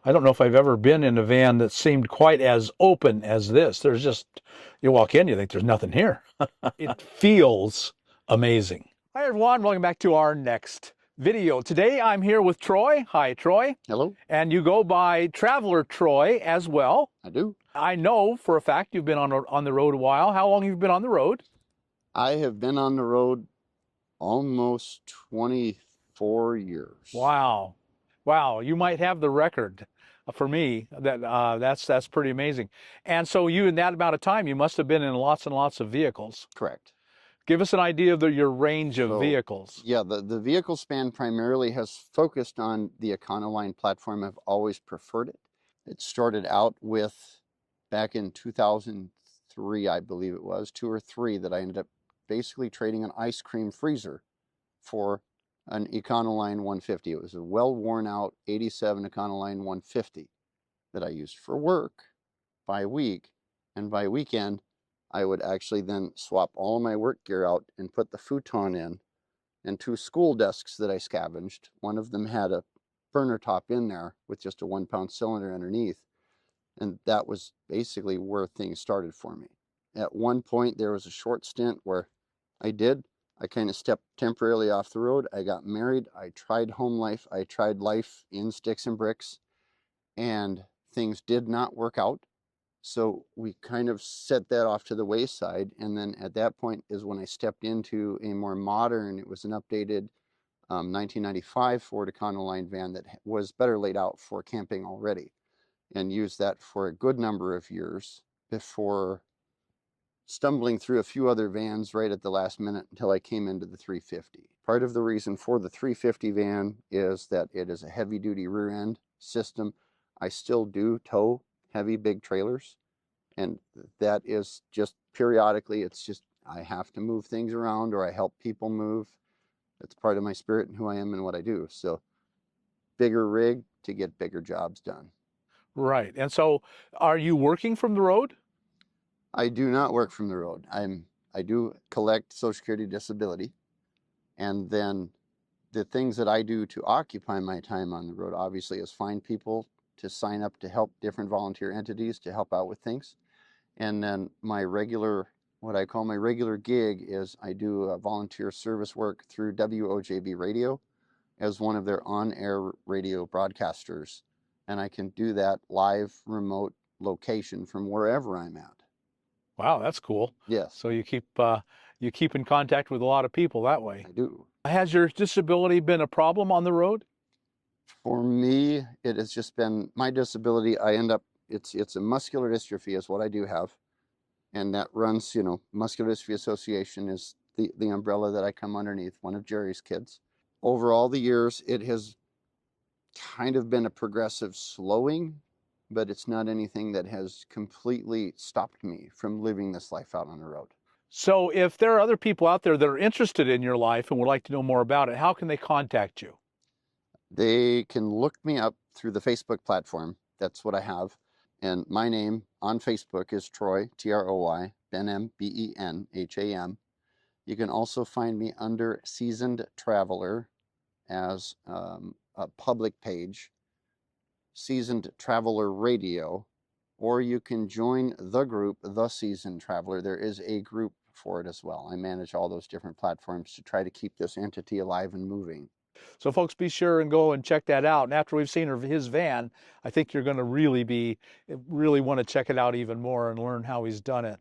I don't know if I've ever been in a van that seemed quite as open as this. There's just, you walk in, you think there's nothing here. It feels amazing. Hi, everyone. Welcome back to our next video. Today, I'm here with Troy. Hi, Troy. Hello, And you go by Traveler Troy as well. I do. I know for a fact you've been on the road a while. How long have you been on the road? I have been on the road almost 24 years. Wow. Wow, you might have the record for me. That's pretty amazing. And so you, in that amount of time, you must have been in lots and lots of vehicles. Correct. Give us an idea of your range of So, vehicles. yeah, the vehicle span primarily has focused on the Econoline platform. I've always preferred it. It started out with, back in 2003, I believe it was, 2 or 3, that I ended up basically trading an ice cream freezer for an Econoline 150. It was a well worn out 87 Econoline 150 that I used for work by week, and by weekend I would actually then swap all of my work gear out and put the futon in, and 2 school desks that I scavenged. One of them had a burner top in there with just a 1-pound cylinder underneath, and that was basically where things started for me. At one point there was a short stint where I kind of stepped temporarily off the road. I got married, I tried home life, I tried life in sticks and bricks, and things did not work out. So we kind of set that off to the wayside. And then at that point is when I stepped into a more modern, it was an updated 1995 Ford Econoline van that was better laid out for camping already, and used that for a good number of years before stumbling through a few other vans right at the last minute until I came into the 350. Part of the reason for the 350 van is that it is a heavy duty rear end system. I still do tow heavy big trailers, and that is just periodically, it's just I have to move things around, or I help people move. It's part of my spirit and who I am and what I do. So bigger rig to get bigger jobs done. Right. And so are you working from the road? I do not work from the road. I do collect Social Security disability, and then the things that I do to occupy my time on the road obviously is find people to sign up to help different volunteer entities to help out with things. And then my regular, what I call my regular gig, is I do volunteer service work through WOJB radio as one of their on-air radio broadcasters. And I can do that live remote location from wherever I'm at. Wow, that's cool. Yes, So you keep in contact with a lot of people that way. I do. Has your disability been a problem on the road? For me, it has just been my disability. I end up, it's a muscular dystrophy is what I do have. And that runs, Muscular Dystrophy Association is the umbrella that I come underneath, one of Jerry's kids. Over all the years, it has kind of been a progressive slowing, but it's not anything that has completely stopped me from living this life out on the road. So if there are other people out there that are interested in your life and would like to know more about it, how can they contact you? They can look me up through the Facebook platform. That's what I have. And my name on Facebook is Troy, Troy, Benham, Benham. You can also find me under Seasoned Traveler as a public page, Seasoned Traveler Radio, or you can join the group, The Seasoned Traveler. There is a group for it as well. I manage all those different platforms to try to keep this entity alive and moving. So folks, be sure and go and check that out. And after we've seen his van, I think you're going to really want to check it out even more and learn how he's done it.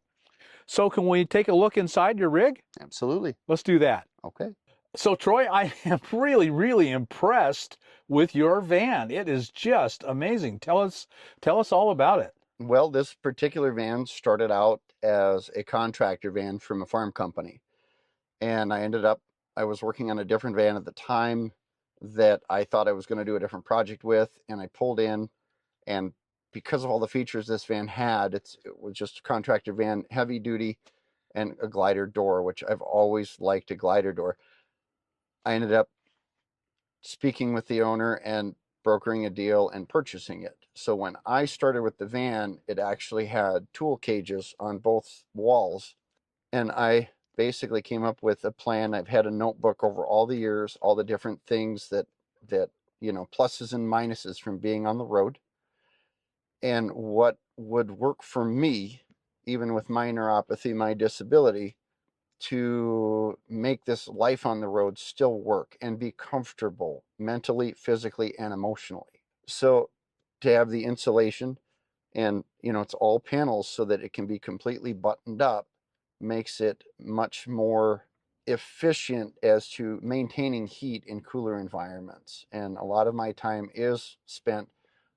So can we take a look inside your rig? Absolutely. Let's do that. Okay. So Troy, I am really impressed with your van. It is just amazing. Tell us all about it. Well, this particular van started out as a contractor van from a farm company. And I was working on a different van at the time that I thought I was going to do a different project with. And I pulled in, and because of all the features this van had, it was just a contractor van, heavy duty, and a glider door, which I've always liked a glider door. I ended up speaking with the owner and brokering a deal and purchasing it. So when I started with the van, it actually had tool cages on both walls. And I basically came up with a plan. I've had a notebook over all the years, all the different things that pluses and minuses from being on the road. And what would work for me, even with my neuropathy, my disability, to make this life on the road still work and be comfortable mentally, physically, and emotionally. So to have the insulation, and it's all panels so that it can be completely buttoned up, makes it much more efficient as to maintaining heat in cooler environments. And a lot of my time is spent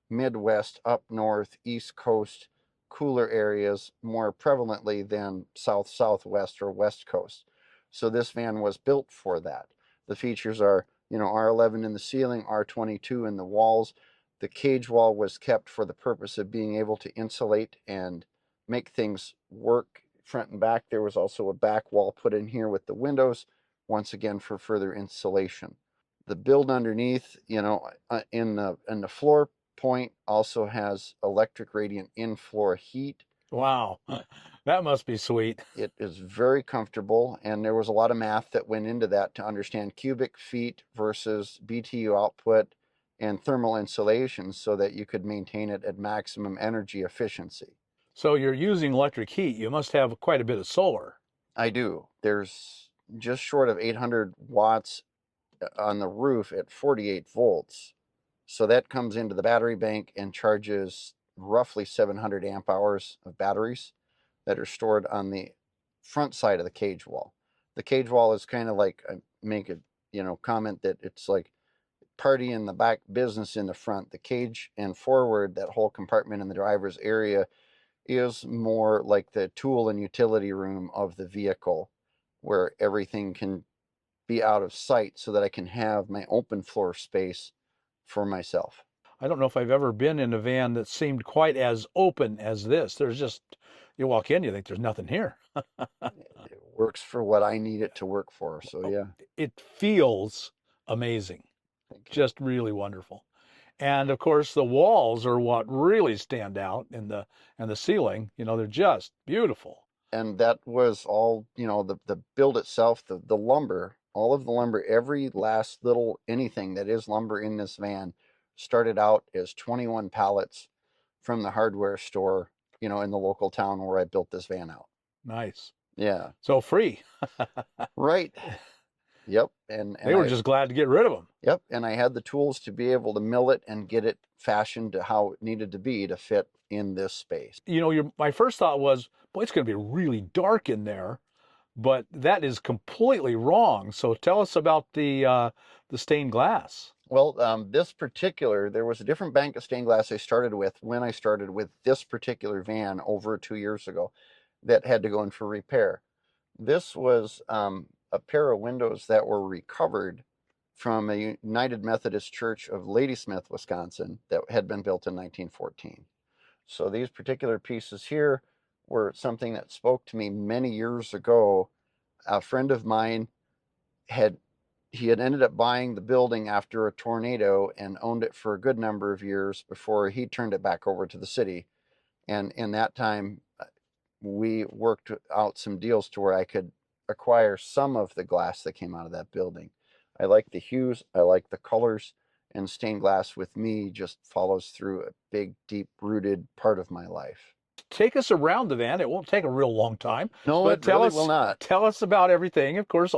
Midwest, up north, East Coast, cooler areas more prevalently than South, Southwest, or West Coast. So this van was built for that. The features are, R11 in the ceiling, R22 in the walls. The cage wall was kept for the purpose of being able to insulate and make things work front and back. There was also a back wall put in here with the windows, once again for further insulation. The build underneath, in the floor point also has electric radiant in-floor heat. Wow, that must be sweet. It is very comfortable, and there was a lot of math that went into that to understand cubic feet versus BTU output and thermal insulation so that you could maintain it at maximum energy efficiency. So you're using electric heat. You must have quite a bit of solar. I do. There's just short of 800 watts on the roof at 48 volts. So that comes into the battery bank and charges roughly 700 amp hours of batteries that are stored on the front side of the cage wall. The cage wall is kind of like, I make a comment that it's like party in the back, business in the front. The cage and forward, that whole compartment in the driver's area, is more like the tool and utility room of the vehicle, where everything can be out of sight so that I can have my open floor space for myself. I don't know if I've ever been in a van that seemed quite as open as this. There's just, you walk in, you think there's nothing here. It works for what I need it to work for. So Oh, yeah, it feels amazing, thank you. just really wonderful. And of course, the walls are what really stand out in the and the ceiling. They're just beautiful. And that was all, the build itself, the lumber, all of the lumber, every last little anything that is lumber in this van started out as 21 pallets from the hardware store, in the local town where I built this van out. Nice. Yeah. So free. Right. Yep. And They were just glad to get rid of them. yep, and I had the tools to be able to mill it and get it fashioned to how it needed to be to fit in this space. My first thought was, boy, it's going to be really dark in there, but that is completely wrong. So tell us about the stained glass. Well, there was a different bank of stained glass I started with when I started with this particular van over 2 years ago that had to go in for repair. This was a pair of windows that were recovered from a United Methodist Church of Ladysmith, Wisconsin, that had been built in 1914. So these particular pieces here were something that spoke to me many years ago. A friend of mine had ended up buying the building after a tornado and owned it for a good number of years before he turned it back over to the city. And in that time, we worked out some deals to where I could acquire some of the glass that came out of that building. I like the hues, I like the colors, and stained glass with me just follows through a big, deep rooted part of my life. Take us around the van. It won't take a real long time, No, but it really will not. tell us about everything. Of course,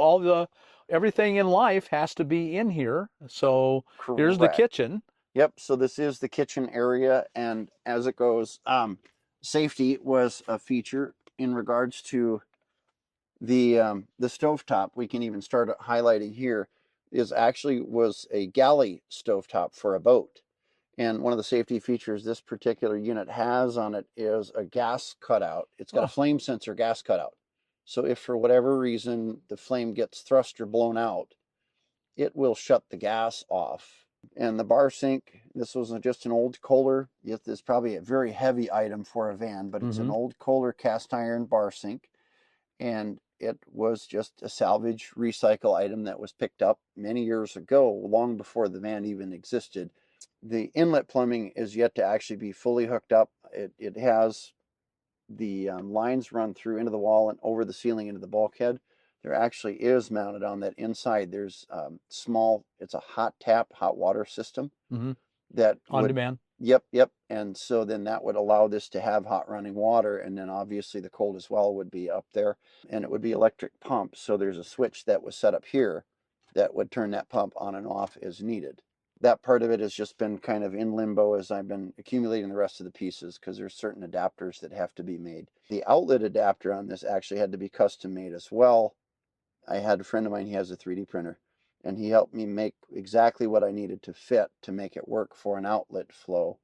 everything in life has to be in here. So here's the Correct. kitchen. Yep, so this is the kitchen area, and as it goes, safety was a feature in regards to the stovetop. We can even start highlighting here was a galley stovetop for a boat. And one of the safety features this particular unit has on it is a gas cutout. It's got a flame sensor gas cutout. So if for whatever reason the flame gets thrust or blown out, it will shut the gas off. And the bar sink, this was just an old Kohler. It's probably a very heavy item for a van, but it's an old Kohler cast iron bar sink. And it was just a salvage recycle item that was picked up many years ago, long before the van even existed. The inlet plumbing is yet to actually be fully hooked up. It has the lines run through into the wall and over the ceiling into the bulkhead. There actually is mounted on that inside. There's it's a hot tap, hot water system that On would, demand. Yep, yep. And so then that would allow this to have hot running water, and then obviously the cold as well would be up there, and it would be electric pump. So there's a switch that was set up here that would turn that pump on and off as needed. That part of it has just been kind of in limbo as I've been accumulating the rest of the pieces because there's certain adapters that have to be made. The outlet adapter on this actually had to be custom made as well. I had a friend of mine, he has a 3D printer, and he helped me make exactly what I needed to fit to make it work for an outlet flow.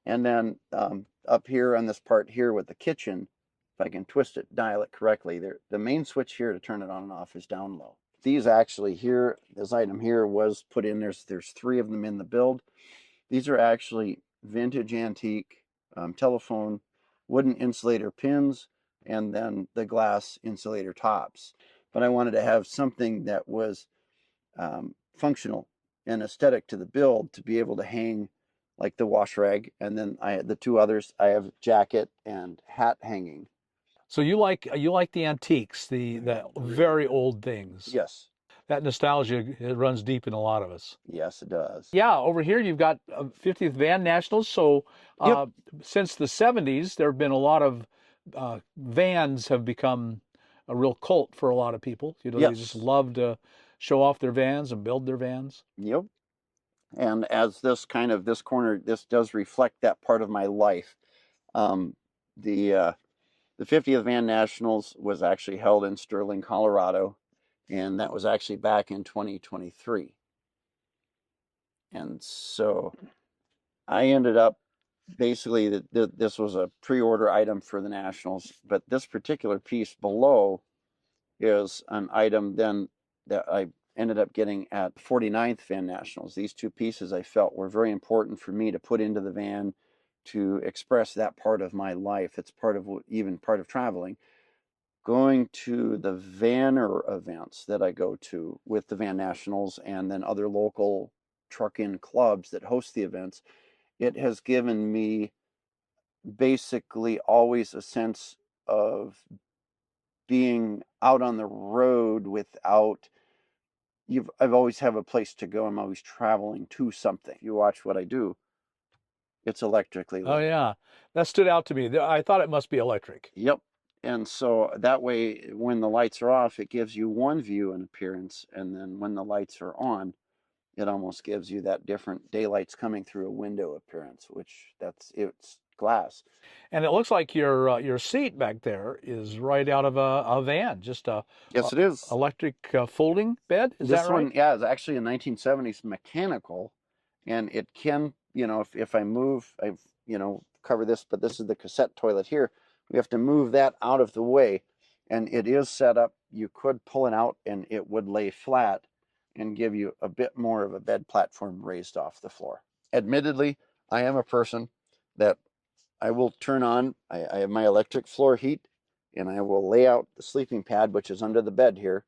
And then up here on this part here with the kitchen, if I can twist it, dial it correctly, the main switch here to turn it on and off is down low. These actually here, this item here was put in, there's 3 of them in the build. These are actually vintage antique telephone wooden insulator pins and then the glass insulator tops. But I wanted to have something that was functional and aesthetic to the build to be able to hang like the wash rag, and then I had the 2 others. I have jacket and hat hanging. So you like the antiques, the very old things. Yes, That nostalgia, it runs deep in a lot of us. yes, it does. Yeah, over here you've got 50th Van Nationals. So Yep, since the 70s, there have been a lot of vans have become a real cult for a lot of people. You know, they just yes, love to show off their vans and build their vans. yep. And as this kind of this corner, this does reflect that part of my life. Um, the uh, the 50th Van Nationals was actually held in Sterling, Colorado, and that was actually back in 2023. And so I ended up basically this was a pre-order item for the Nationals, but this particular piece below is an item then that I ended up getting at 49th Van Nationals. These 2 pieces I felt were very important for me to put into the van to express that part of my life. It's part of even part of traveling. Going to the Vanner events that I go to with the Van Nationals and then other local truck-in clubs that host the events, it has given me basically always a sense of being out on the road without I've always have a place to go. I'm always traveling to something. If you watch what I do, it's electrically Oh lit. yeah, that stood out to me. I thought it must be electric. Yep. And so that way when the lights are off, it gives you one view and appearance, and then when the lights are on, it almost gives you that different daylight's coming through a window appearance, which it's glass. And it looks like your seat back there is right out of a van, just a Yes, it is. electric folding bed. Is that This right? one, yeah, is actually a 1970s mechanical, and it can, if I move, cover this, but this is the cassette toilet here. We have to move that out of the way, and it is set up. You could pull it out, and it would lay flat and give you a bit more of a bed platform raised off the floor. Admittedly, I am a person that I will turn on, I have my electric floor heat, and I will lay out the sleeping pad, which is under the bed here,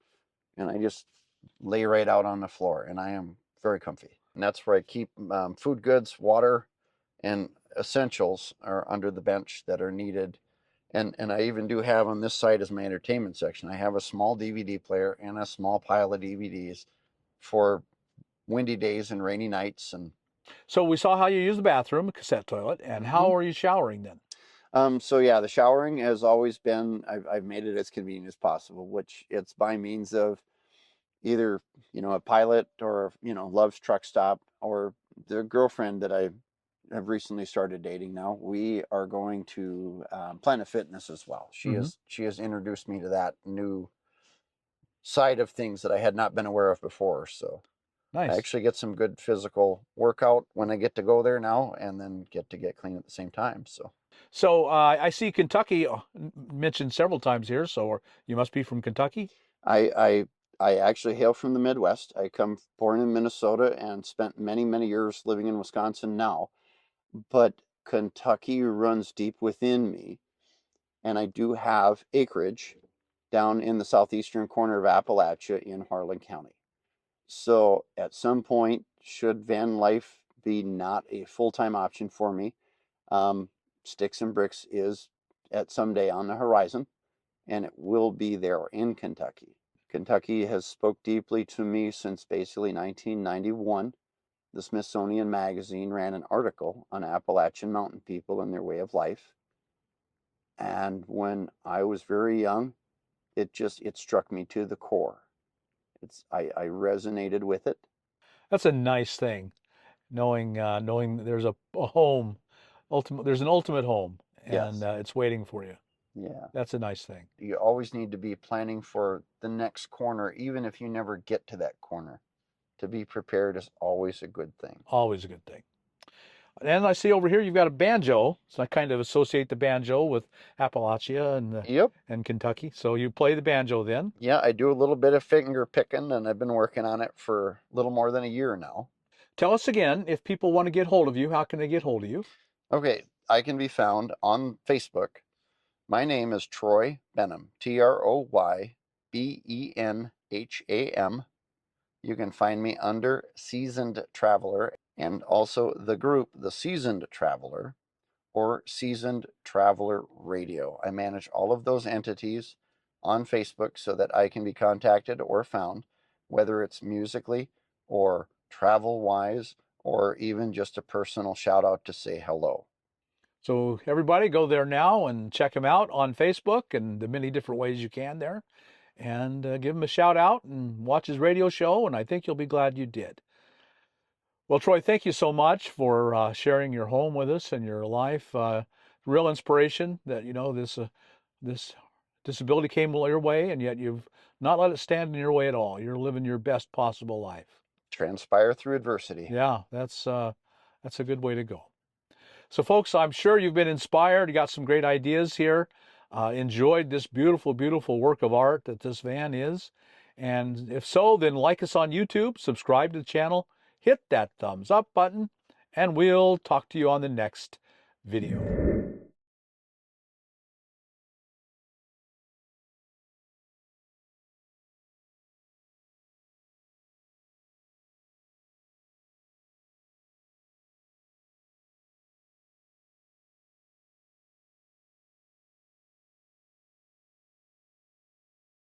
and I just lay right out on the floor, and I am very comfy. And that's where I keep food goods, water, and essentials are under the bench that are needed. And I even do have on this side as my entertainment section. I have a small DVD player and a small pile of DVDs for windy days and rainy nights. And So we saw how you use the bathroom, a cassette toilet, and mm-hmm. how are you showering then? So yeah, the showering has always been, I've made it as convenient as possible, which it's by means of either a pilot or loves truck stop, or the girlfriend that I have recently started dating now. We are going to Planet Fitness as well. Hmm. She has introduced me to that new side of things that I had not been aware of before. So I Nice. actually get some good physical workout when I get to go there now, and then get clean at the same time. So So I see Kentucky mentioned several times here. So you must be from Kentucky. I I I actually hail from the Midwest. I come born in Minnesota and spent many, many years living in Wisconsin now. But Kentucky runs deep within me, and I do have acreage down in the southeastern corner of Appalachia in Harlan County. So at some point, should van life be not a full-time option for me, um, sticks and bricks is at some day on the horizon, and it will be there in Kentucky. Kentucky has spoke deeply to me since basically 1991. the Smithsonian Magazine ran an article on Appalachian mountain people and their way of life. And when I was very young, it struck me to the core. I resonated with it. That's a nice thing, knowing there's a home, there's an ultimate home, and Yes. it's waiting for you. Yeah. That's a nice thing. You always need to be planning for the next corner, even if you never get to that corner. To be prepared is always a good thing. Always a good thing. And I see over here you've got a banjo. So I kind of associate the banjo with Appalachia Yep. and Kentucky. So you play the banjo then? Yeah, I do a little bit of finger picking, and I've been working on it for a little more than a year now. Tell us again, if people want to get hold of you, how can they get hold of you? Okay, I can be found on Facebook. My name is Troy Benham, TroyBenham. You can find me under Seasoned Traveler and also the group The Seasoned Traveler or Seasoned Traveler Radio. I manage all of those entities on Facebook so that I can be contacted or found, whether it's musically or travel-wise or even just a personal shout out to say hello. So everybody go there now and check him out on Facebook and the many different ways you can there, and give him a shout out and watch his radio show, and I think you'll be glad you did. Well, Troy, thank you so much for sharing your home with us and your life. Real inspiration that this disability came your way, and yet you've not let it stand in your way at all. You're living your best possible life. Transpire through adversity. Yeah, that's a good way to go. So, folks, I'm sure you've been inspired. You got some great ideas here. Enjoyed this beautiful, beautiful work of art that this van is. And if so, then like us on YouTube, subscribe to the channel, hit that thumbs up button, and we'll talk to you on the next video.